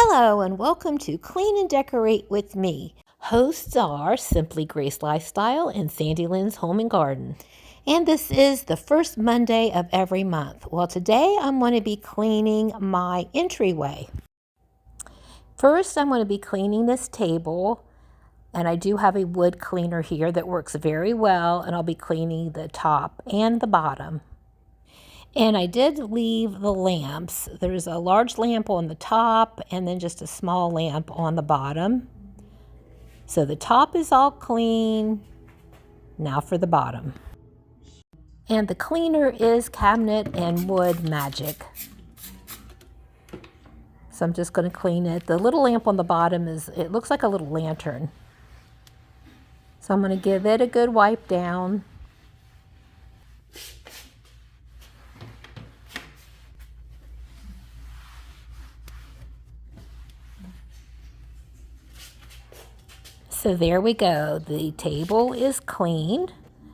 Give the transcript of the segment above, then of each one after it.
Hello and welcome to Clean and Decorate with me. Hosts are Simply Grace Lifestyle and Sandy Lynn's Home and Garden. And this is the first Monday of every month. Well, today I'm going to be cleaning my entryway. First, I'm going to be cleaning this table, and I do have a wood cleaner here that works very well, and I'll be cleaning the top and the bottom. And I did leave the lamps. There's a large lamp on the top and then just a small lamp on the bottom. So the top is all clean. Now for the bottom. And the cleaner is Cabinet and Wood Magic. So I'm just going to clean it. The little lamp on the bottom it looks like a little lantern. So I'm going to give it a good wipe down. So there we go. The table is clean.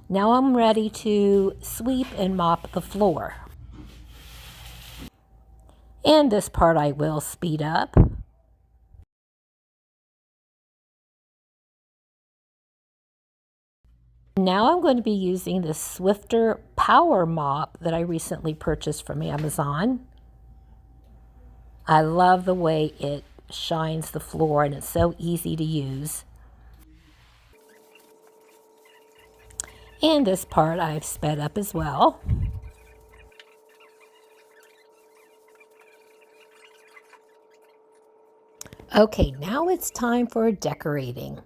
Now I'm ready to sweep and mop the floor. And this part I will speed up. Now I'm going to be using the Swifter Power Mop that I recently purchased from Amazon. I love the way it shines the floor and it's so easy to use. And this part I've sped up as well. Okay, now it's time for decorating.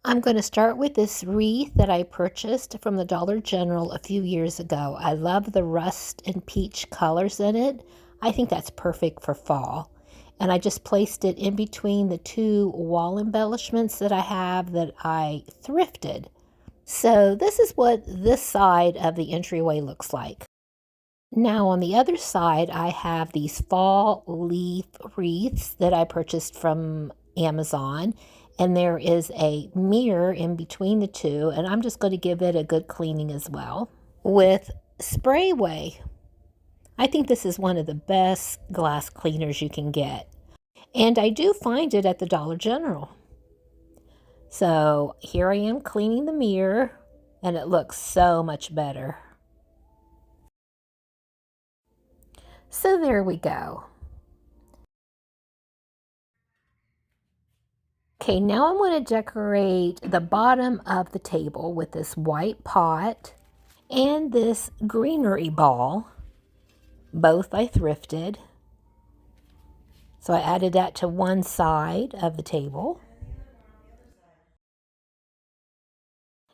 I'm going to start with this wreath that I purchased from the Dollar General a few years ago. I love the rust and peach colors in it. I think that's perfect for fall. And I just placed it in between the two wall embellishments that I have that I thrifted. So this is what this side of the entryway looks like. Now on the other side, I have these fall leaf wreaths that I purchased from Amazon. And there is a mirror in between the two, and I'm just going to give it a good cleaning as well with Sprayway. I think this is one of the best glass cleaners you can get. And I do find it at the Dollar General. So here I am cleaning the mirror, and it looks so much better. So there we go. Okay, now I'm going to decorate the bottom of the table with this white pot and this greenery ball. Both I thrifted. So I added that to one side of the table.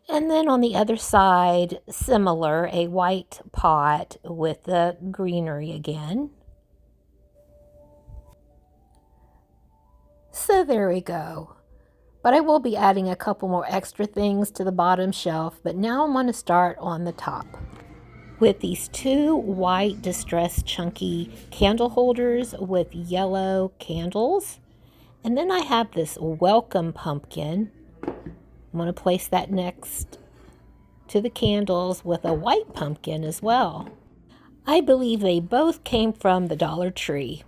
And then on the other side, similar, a white pot with the greenery again. So there we go. But I will be adding a couple more extra things to the bottom shelf, but now I'm going to start on the top with these two white distressed chunky candle holders with yellow candles. And then I have this welcome pumpkin. I'm going to place that next to the candles with a white pumpkin as well. I believe they both came from the Dollar Tree.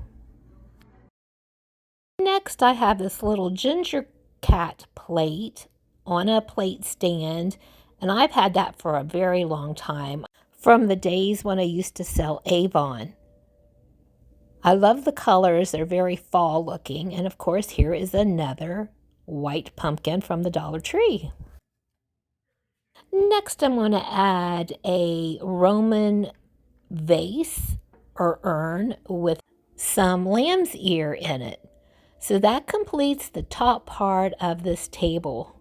Next, I have this little ginger cat plate on a plate stand, and I've had that for a very long time, from the days when I used to sell Avon. I love the colors. They're very fall looking, and of course here is another white pumpkin from the Dollar Tree. Next, I'm going to add a Roman vase or urn with some lamb's ear in it. So that completes the top part of this table.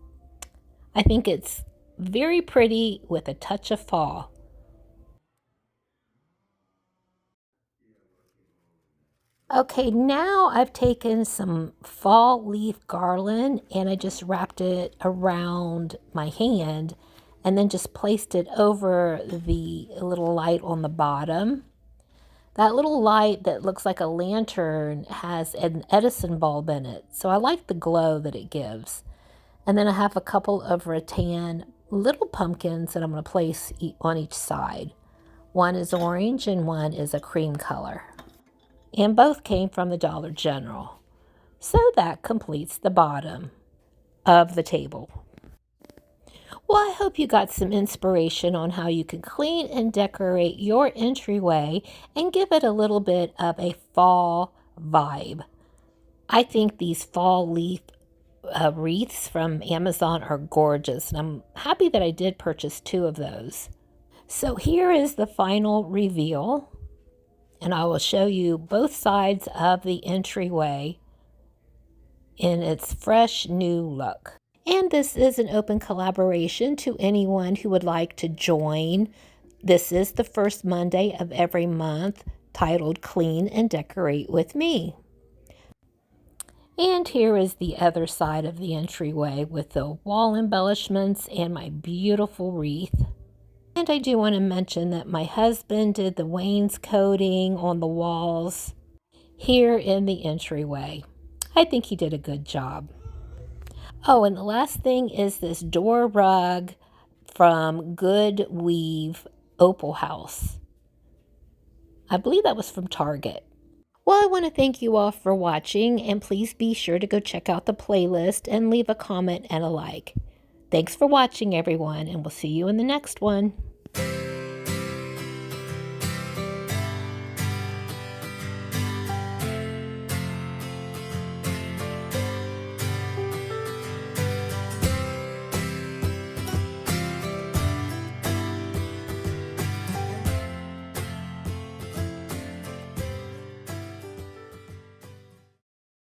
I think it's very pretty with a touch of fall. Okay, now I've taken some fall leaf garland and I just wrapped it around my hand and then just placed it over the little light on the bottom. That little light that looks like a lantern has an Edison bulb in it, so I like the glow that it gives. And then I have a couple of rattan little pumpkins that I'm going to place on each side. One is orange and one is a cream color. And both came from the Dollar General. So that completes the bottom of the table. Well, I hope you got some inspiration on how you can clean and decorate your entryway and give it a little bit of a fall vibe. I think these fall leaf wreaths from Amazon are gorgeous, and I'm happy that I did purchase 2 of those. So here is the final reveal, and I will show you both sides of the entryway in its fresh new look. And this is an open collaboration to anyone who would like to join. This is the first Monday of every month, titled Clean and Decorate with Me. And here is the other side of the entryway with the wall embellishments and my beautiful wreath. And I do want to mention that my husband did the wainscoting on the walls here in the entryway. I think he did a good job. Oh, and the last thing is this door rug from Good Weave Opal House. I believe that was from Target. Well, I want to thank you all for watching, and please be sure to go check out the playlist and leave a comment and a like. Thanks for watching, everyone, and we'll see you in the next one.